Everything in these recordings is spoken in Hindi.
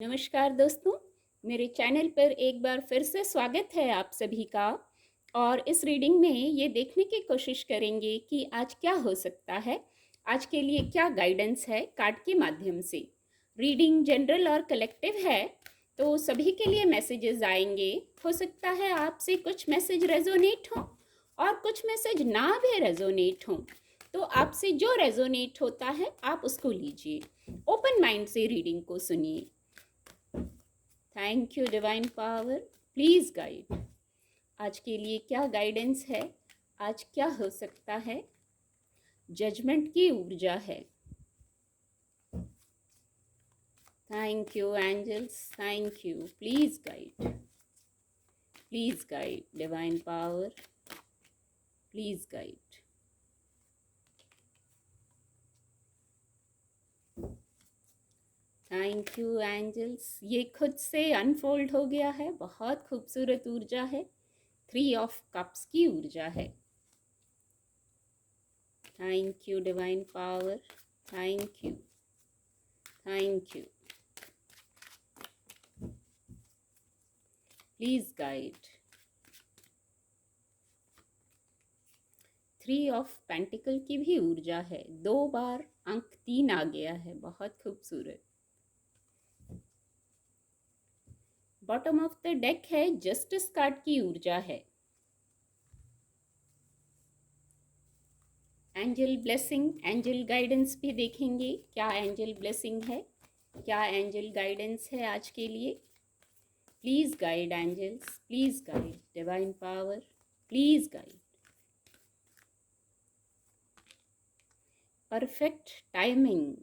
नमस्कार दोस्तों, मेरे चैनल पर एक बार फिर से स्वागत है आप सभी का। और इस रीडिंग में ये देखने की कोशिश करेंगे कि आज क्या हो सकता है, आज के लिए क्या गाइडेंस है कार्ड के माध्यम से। रीडिंग जनरल और कलेक्टिव है, तो सभी के लिए मैसेजेस आएंगे। हो सकता है आपसे कुछ मैसेज रेजोनेट हो और कुछ मैसेज ना भी रेजोनेट हो, तो आपसे जो रेजोनेट होता है आप उसको लीजिए। ओपन माइंड से रीडिंग को सुनिए। Thank you divine power, please guide. आज के लिए क्या गाइडेंस है, आज क्या हो सकता है। जजमेंट की ऊर्जा है। Thank you angels, thank you, please guide, please guide divine power, please guide. Thank you angels, ये खुद से अनफोल्ड हो गया है। बहुत खूबसूरत ऊर्जा है। 3 ऑफ कप्स की ऊर्जा है। Thank you divine power, thank you, thank you, please guide. 3 of pentacle की भी ऊर्जा है। 2 बार अंक 3 आ गया है, बहुत खूबसूरत। बॉटम ऑफ द डेक है, जस्टिस कार्ड की ऊर्जा है। एंजल ब्लेसिंग, एंजल गाइडेंस भी देखेंगे। क्या एंजल ब्लेसिंग है, क्या एंजल गाइडेंस है आज के लिए। Please guide angels, please guide divine power, please guide. Perfect timing.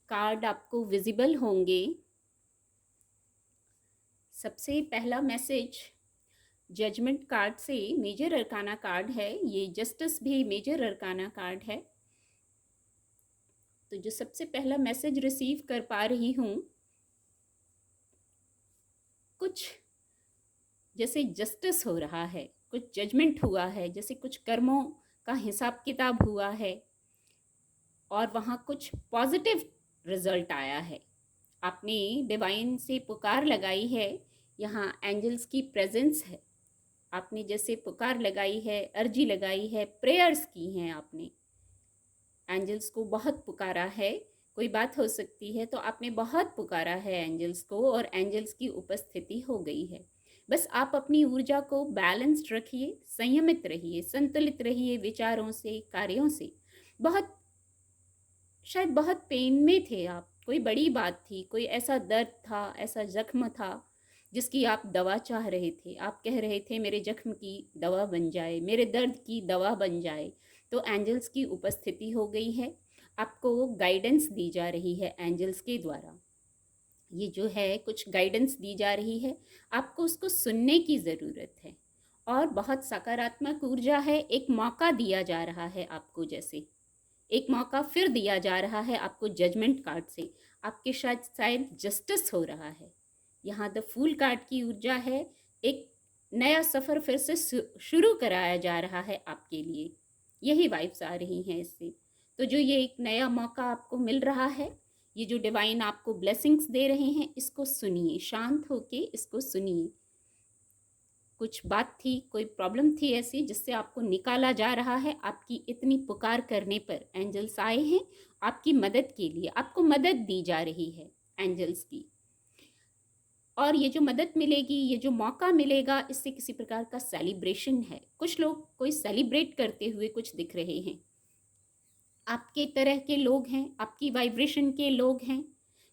Card आपको विजिबल होंगे। सबसे पहला मैसेज जजमेंट कार्ड से मेजर अरकाना कार्ड है। ये जस्टिस भी मेजर अरकाना कार्ड है। तो जो सबसे पहला मैसेज रिसीव कर पा रही हूँ, कुछ जैसे जस्टिस हो रहा है, कुछ जजमेंट हुआ है, जैसे कुछ कर्मों का हिसाब किताब हुआ है और वहाँ कुछ पॉजिटिव रिजल्ट आया है। आपने डिवाइन से पुकार लगाई है, यहाँ एंजल्स की प्रेजेंस है। आपने जैसे पुकार लगाई है, अर्जी लगाई है, प्रेयर्स की हैं आपने, एंजल्स को बहुत पुकारा है। कोई बात हो सकती है तो आपने बहुत पुकारा है एंजल्स को और एंजल्स की उपस्थिति हो गई है। बस आप अपनी ऊर्जा को बैलेंस्ड रखिए, संयमित रहिए, संतुलित रहिए विचारों से, कार्यों से। बहुत शायद बहुत पेन में थे आप, कोई बड़ी बात थी, कोई ऐसा दर्द था, ऐसा जख्म था जिसकी आप दवा चाह रहे थे। आप कह रहे थे मेरे जख्म की दवा बन जाए, मेरे दर्द की दवा बन जाए। तो एंजल्स की उपस्थिति हो गई है। आपको गाइडेंस दी जा रही है एंजल्स के द्वारा। ये जो है कुछ गाइडेंस दी जा रही है, आपको उसको सुनने की ज़रूरत है। और बहुत सकारात्मक ऊर्जा है। एक मौका दिया जा रहा है आपको, जैसे एक मौका फिर दिया जा रहा है आपको जजमेंट कार्ड से। आपके शायद जस्टिस हो रहा है। यहाँ द फूल कार्ड की ऊर्जा है। एक नया सफ़र फिर से शुरू कराया जा रहा है आपके लिए। यही वाइब्स आ रही हैं इससे। तो जो ये एक नया मौका आपको मिल रहा है, ये जो डिवाइन आपको ब्लेसिंग्स दे रहे हैं, इसको सुनिए, शांत होके इसको सुनिए। कुछ बात थी, कोई प्रॉब्लम थी ऐसी जिससे आपको निकाला जा रहा है। आपकी इतनी पुकार करने पर एंजल्स आए हैं आपकी मदद के लिए। आपको मदद दी जा रही है एंजल्स की। और ये जो मदद मिलेगी, ये जो मौका मिलेगा, इससे किसी प्रकार का सेलिब्रेशन है। कुछ लोग कोई सेलिब्रेट करते हुए कुछ दिख रहे हैं। आपके तरह के लोग हैं, आपकी वाइब्रेशन के लोग हैं।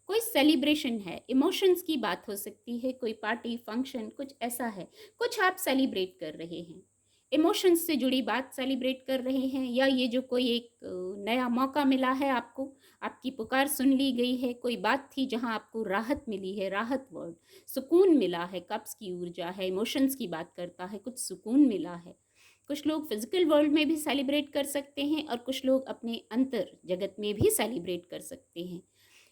कोई सेलिब्रेशन है, इमोशंस की बात हो सकती है, कोई पार्टी फंक्शन कुछ ऐसा है, कुछ आप सेलिब्रेट कर रहे हैं, इमोशंस से जुड़ी बात सेलिब्रेट कर रहे हैं। या ये जो कोई एक नया मौका मिला है आपको, आपकी पुकार सुन ली गई है, कोई बात थी जहां आपको राहत मिली है, राहत वर्ड, सुकून मिला है। कप्स की ऊर्जा है, इमोशंस की बात करता है, कुछ सुकून मिला है। कुछ लोग फिजिकल वर्ल्ड में भी सेलिब्रेट कर सकते हैं और कुछ लोग अपने अंतर जगत में भी सेलिब्रेट कर सकते हैं।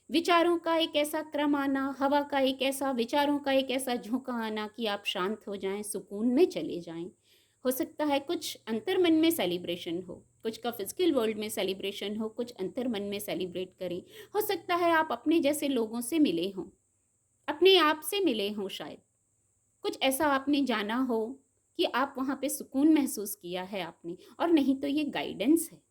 विचारों का एक ऐसा क्रम आना, हवा का एक ऐसा, विचारों का एक ऐसा झोंका आना कि आप शांत हो जाएं, सुकून में चले जाएं। हो सकता है कुछ अंतर्मन में सेलिब्रेशन हो, कुछ का फिजिकल वर्ल्ड में सेलिब्रेशन हो, कुछ अंतर्मन में सेलिब्रेट करें। हो सकता है आप अपने जैसे लोगों से मिले हों, अपने आप से मिले हों शायद। कुछ ऐसा आपने जाना हो कि आप वहाँ पे सुकून महसूस किया है आपने, और नहीं तो ये गाइडेंस है।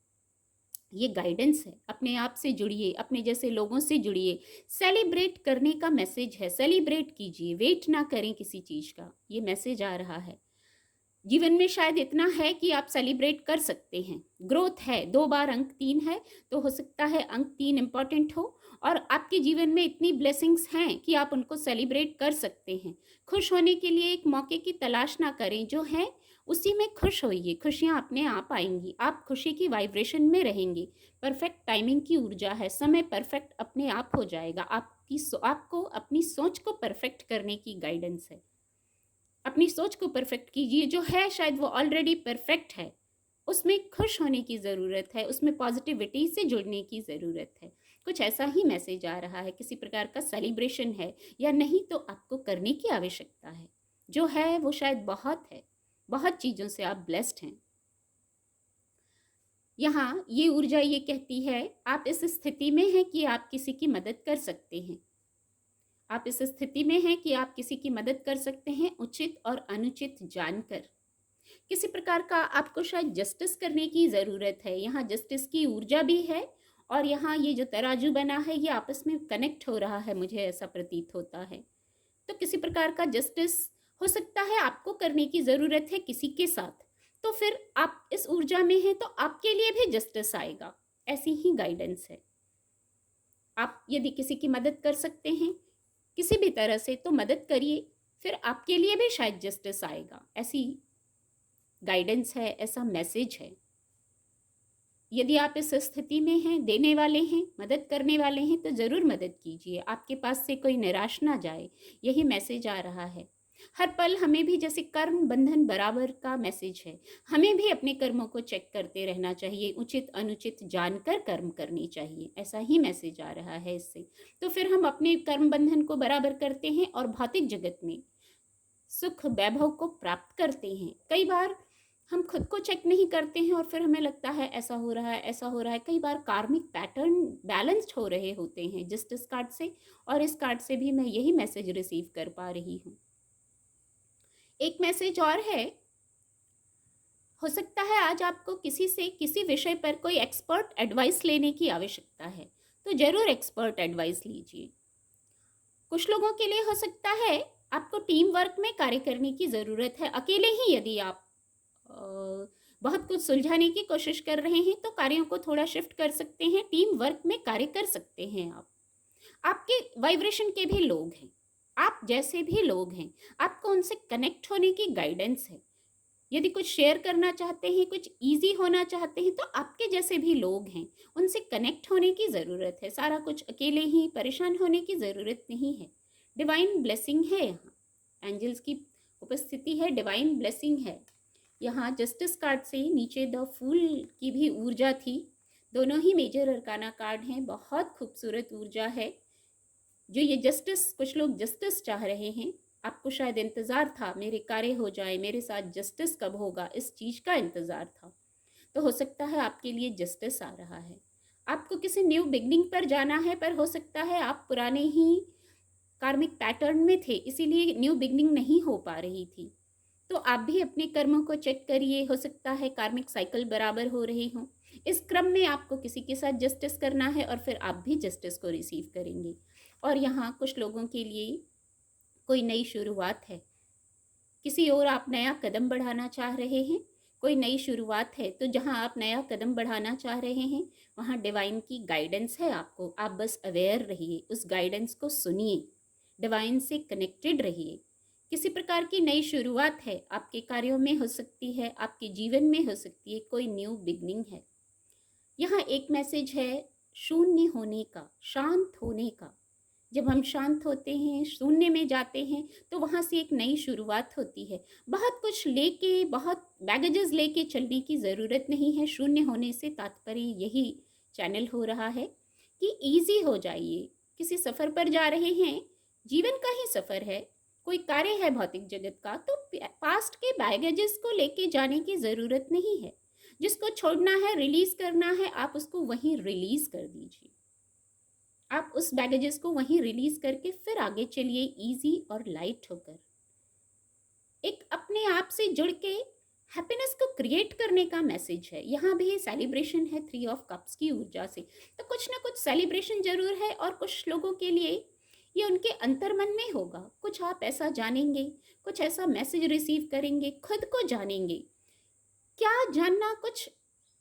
ये गाइडेंस है। अपने आप से जुड़िए, अपने जैसे लोगों से जुड़िए। सेलिब्रेट करने का मैसेज है, सेलिब्रेट कीजिए, वेट ना करें किसी चीज़ का, ये मैसेज आ रहा है। जीवन में शायद इतना है कि आप सेलिब्रेट कर सकते हैं। ग्रोथ है, 2 बार अंक 3 है, तो हो सकता है अंक 3 इम्पॉर्टेंट हो, और आपके जीवन में इतनी ब्लेसिंग्स हैं कि आप उनको सेलिब्रेट कर सकते हैं। खुश होने के लिए एक मौके की तलाश ना करें, जो है उसी में खुश होइए, खुशियाँ अपने आप आएँगी, आप खुशी की वाइब्रेशन में रहेंगे। परफेक्ट टाइमिंग की ऊर्जा है, समय परफेक्ट अपने आप हो जाएगा। आपको अपनी सोच को परफेक्ट करने की गाइडेंस है। अपनी सोच को परफेक्ट कीजिए, जो है शायद वो ऑलरेडी परफेक्ट है, उसमें खुश होने की ज़रूरत है, उसमें पॉजिटिविटी से जुड़ने की ज़रूरत है। कुछ ऐसा ही मैसेज आ रहा है, किसी प्रकार का सेलिब्रेशन है, या नहीं तो आपको करने की आवश्यकता है। जो है वो शायद बहुत है, बहुत चीज़ों से आप ब्लेस्ड हैं। यहाँ ये ऊर्जा ये कहती है, आप इस स्थिति में हैं कि आप किसी की मदद कर सकते हैं। आप इस स्थिति में हैं कि आप किसी की मदद कर सकते हैं, उचित और अनुचित जानकर। किसी प्रकार का आपको शायद जस्टिस करने की ज़रूरत है। यहाँ जस्टिस की ऊर्जा भी है, और यहाँ ये जो तराजू बना है ये आपस में कनेक्ट हो रहा है, मुझे ऐसा प्रतीत होता है। तो किसी प्रकार का जस्टिस हो सकता है आपको करने की ज़रूरत है किसी के साथ, तो फिर आप इस ऊर्जा में हैं तो आपके लिए भी जस्टिस आएगा। ऐसी ही गाइडेंस है। आप यदि किसी की मदद कर सकते हैं किसी भी तरह से, तो मदद करिए, फिर आपके लिए भी शायद जस्टिस आएगा। ऐसी गाइडेंस है, ऐसा मैसेज है। यदि आप इस स्थिति में हैं, देने वाले हैं, मदद करने वाले हैं, तो ज़रूर मदद कीजिए। आपके पास से कोई निराश ना जाए, यही मैसेज आ रहा है। हर पल हमें भी, जैसे कर्म बंधन बराबर का मैसेज है, हमें भी अपने कर्मों को चेक करते रहना चाहिए, उचित अनुचित जानकर कर्म करनी चाहिए। ऐसा ही मैसेज आ रहा है इससे। तो फिर हम अपने कर्म बंधन को बराबर करते हैं और भौतिक जगत में सुख वैभव को प्राप्त करते हैं। कई बार हम खुद को चेक नहीं करते हैं और फिर हमें लगता है ऐसा हो रहा है, ऐसा हो रहा है। कई बार कार्मिक पैटर्न बैलेंस्ड हो रहे होते हैं जस्टिस कार्ड से, और इस कार्ड से भी मैं यही मैसेज रिसीव कर पा रही हूँ। एक मैसेज और है, हो सकता है आज आपको किसी से किसी विषय पर कोई एक्सपर्ट एडवाइस लेने की आवश्यकता है, तो ज़रूर एक्सपर्ट एडवाइस लीजिए। कुछ लोगों के लिए हो सकता है आपको टीम वर्क में कार्य करने की ज़रूरत है। अकेले ही यदि आप बहुत कुछ सुलझाने की कोशिश कर रहे हैं, तो कार्यों को थोड़ा शिफ्ट कर सकते हैं, टीम वर्क में कार्य कर सकते हैं आप। आपके वाइब्रेशन के भी लोग हैं, आप जैसे भी लोग हैं, आपको उनसे कनेक्ट होने की गाइडेंस है। यदि कुछ शेयर करना चाहते हैं, कुछ ईज़ी होना चाहते हैं, तो आपके जैसे भी लोग हैं, उनसे कनेक्ट होने की ज़रूरत है। सारा कुछ अकेले ही परेशान होने की ज़रूरत नहीं है। डिवाइन ब्लेसिंग है यहाँ, एंजल्स की उपस्थिति है, डिवाइन ब्लेसिंग है। यहाँ जस्टिस कार्ड से नीचे द फूल की भी ऊर्जा थी। दोनों ही मेजर अरकाना कार्ड हैं, बहुत खूबसूरत ऊर्जा है। जो ये जस्टिस, कुछ लोग जस्टिस चाह रहे हैं, आपको शायद इंतज़ार था मेरे कार्य हो जाए, मेरे साथ जस्टिस कब होगा, इस चीज़ का इंतज़ार था। तो हो सकता है आपके लिए जस्टिस आ रहा है। आपको किसी न्यू बिगनिंग पर जाना है, पर हो सकता है आप पुराने ही कार्मिक पैटर्न में थे, इसीलिए न्यू बिगनिंग नहीं हो पा रही थी। तो आप भी अपने कर्मों को चेक करिए, हो सकता है कार्मिक साइकिल बराबर हो रही हो। इस क्रम में आपको किसी के साथ जस्टिस करना है, और फिर आप भी जस्टिस को रिसीव करेंगे। और यहाँ कुछ लोगों के लिए कोई नई शुरुआत है, किसी और आप नया कदम बढ़ाना चाह रहे हैं, कोई नई शुरुआत है। तो जहाँ आप नया कदम बढ़ाना चाह रहे हैं, वहाँ डिवाइन की गाइडेंस है आपको। आप बस अवेयर रहिए, उस गाइडेंस को सुनिए, डिवाइन से कनेक्टेड रहिए। किसी प्रकार की नई शुरुआत है, आपके कार्यों में हो सकती है, आपके जीवन में हो सकती है, कोई न्यू बिगनिंग है। यहाँ एक मैसेज है शून्य होने का, शांत होने का। जब हम शांत होते हैं, शून्य में जाते हैं, तो वहाँ से एक नई शुरुआत होती है। बहुत कुछ लेके, बहुत बैगेजेस लेके चलने की ज़रूरत नहीं है। शून्य होने से तात्पर्य यही चैनल हो रहा है कि ईजी हो जाइए। किसी सफ़र पर जा रहे हैं, जीवन का ही सफ़र है, कोई कार्य है भौतिक जगत का, तो पास्ट के बैगेजेस को लेके जाने की ज़रूरत नहीं है। जिसको छोड़ना है, रिलीज़ करना है, आप उसको वहीं रिलीज़ कर दीजिए। आप उस बैगेजेस को वहीं रिलीज़ करके फिर आगे चलिए ईज़ी और लाइट होकर। एक अपने आप से जुड़ के हैप्पीनेस को क्रिएट करने का मैसेज है। यहाँ भी सेलिब्रेशन है 3 ऑफ कप्स की ऊर्जा से। तो कुछ ना कुछ सेलिब्रेशन ज़रूर है, और कुछ लोगों के लिए ये उनके अंतर्मन में होगा। कुछ आप ऐसा जानेंगे, कुछ ऐसा मैसेज रिसीव करेंगे, खुद को जानेंगे। क्या जानना, कुछ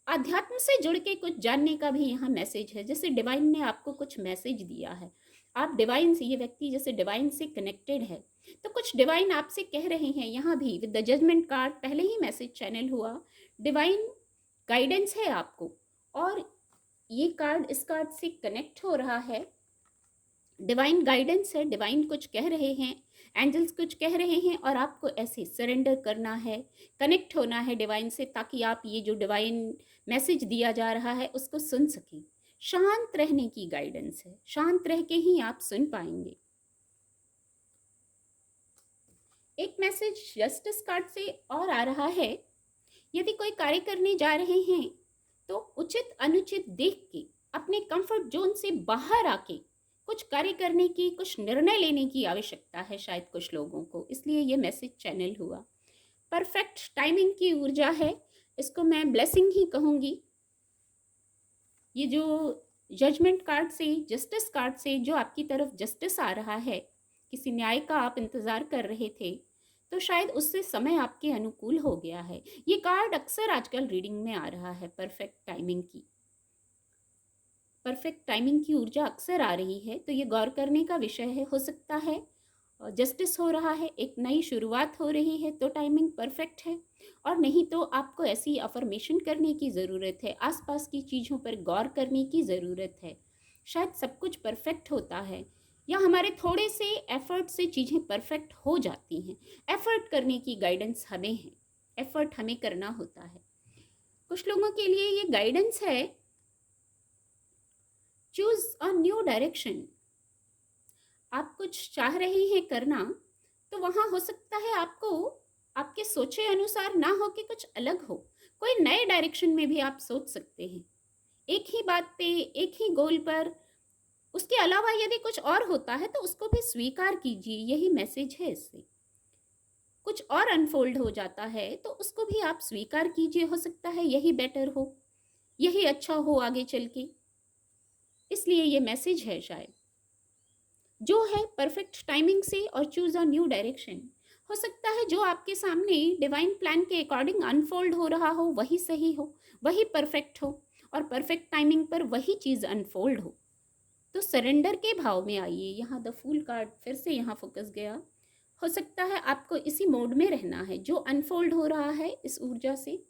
अध्यात्म से जुड़ के कुछ जानने का भी यहाँ मैसेज है। जैसे डिवाइन ने आपको कुछ मैसेज दिया है, आप डिवाइन से, ये व्यक्ति जैसे डिवाइन से कनेक्टेड है, तो कुछ डिवाइन आपसे कह रहे हैं। यहाँ भी विद द जजमेंट कार्ड पहले ही मैसेज चैनल हुआ, डिवाइन गाइडेंस है आपको, और ये कार्ड इस कार्ड से कनेक्ट हो रहा है। डिवाइन गाइडेंस है, डिवाइन कुछ कह रहे हैं, एंजल्स कुछ कह रहे हैं, और आपको ऐसे सरेंडर करना है, कनेक्ट होना है डिवाइन से, ताकि आप ये जो डिवाइन मैसेज दिया जा रहा है उसको सुन सकें। शांत रहने की गाइडेंस है, शांत रह के ही आप सुन पाएंगे। एक मैसेज जस्टिस कार्ड से और आ रहा है, यदि कोई कार्य करने जा रहे हैं तो उचित अनुचित देख के अपने कंफर्ट जोन से बाहर आके कुछ कार्य करने की, कुछ निर्णय लेने की आवश्यकता है शायद कुछ लोगों को, इसलिए ये मैसेज चैनल हुआ। परफेक्ट टाइमिंग की ऊर्जा है, इसको मैं ब्लेसिंग ही कहूँगी। ये जो जजमेंट कार्ड से, जस्टिस कार्ड से जो आपकी तरफ जस्टिस आ रहा है, किसी न्याय का आप इंतज़ार कर रहे थे, तो शायद उससे समय आपके अनुकूल हो गया है। ये कार्ड अक्सर आजकल रीडिंग में आ रहा है, परफेक्ट टाइमिंग की। परफेक्ट टाइमिंग की ऊर्जा अक्सर आ रही है, तो ये गौर करने का विषय है। हो सकता है जस्टिस हो रहा है, एक नई शुरुआत हो रही है, तो टाइमिंग परफेक्ट है। और नहीं तो आपको ऐसी अफर्मेशन करने की ज़रूरत है, आसपास की चीज़ों पर गौर करने की ज़रूरत है। शायद सब कुछ परफेक्ट होता है, या हमारे थोड़े से एफर्ट से चीज़ें परफेक्ट हो जाती हैं। एफर्ट करने की गाइडेंस हमें है, एफर्ट हमें करना होता है। कुछ लोगों के लिए ये गाइडेंस है, चूज अ न्यू डायरेक्शन। आप कुछ चाह रहे हैं करना, तो वहाँ हो सकता है आपको आपके सोचे अनुसार ना हो कि कुछ अलग हो। कोई नए डायरेक्शन में भी आप सोच सकते हैं, एक ही बात पे, एक ही गोल पर। उसके अलावा यदि कुछ और होता है तो उसको भी स्वीकार कीजिए, यही मैसेज है इससे। कुछ और अनफोल्ड हो जाता है तो उसको भी आप स्वीकार कीजिए, हो सकता है यही बेटर हो, यही अच्छा हो आगे चल के। इसलिए ये मैसेज है शायद जो है परफेक्ट टाइमिंग से, और चूज अ न्यू डायरेक्शन। हो सकता है जो आपके सामने डिवाइन प्लान के अकॉर्डिंग अनफोल्ड हो रहा हो वही सही हो, वही परफेक्ट हो, और परफेक्ट टाइमिंग पर वही चीज़ अनफोल्ड हो। तो सरेंडर के भाव में आइए। यहाँ द फूल कार्ड फिर से यहाँ फोकस गया। हो सकता है आपको इसी मोड में रहना है। जो अनफोल्ड हो रहा है इस ऊर्जा से,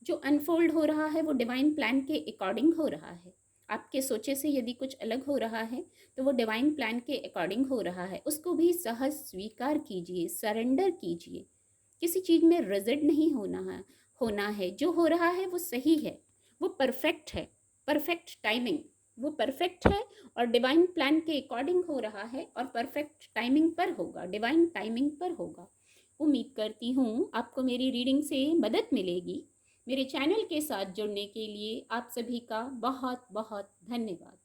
जो अनफोल्ड हो रहा है वो डिवाइन प्लान के अकॉर्डिंग हो रहा है। आपके सोचे से यदि कुछ अलग हो रहा है तो वो डिवाइन प्लान के अकॉर्डिंग हो रहा है। उसको भी सहज स्वीकार कीजिए, सरेंडर कीजिए। किसी चीज़ में रिजिड नहीं होना है। जो हो रहा है वो सही है, वो परफेक्ट है। परफेक्ट टाइमिंग, वो परफेक्ट है और डिवाइन प्लान के अकॉर्डिंग हो रहा है, और परफेक्ट टाइमिंग पर होगा, डिवाइन टाइमिंग पर होगा। उम्मीद करती हूँ आपको मेरी रीडिंग से मदद मिलेगी। मेरे चैनल के साथ जुड़ने के लिए आप सभी का बहुत बहुत धन्यवाद।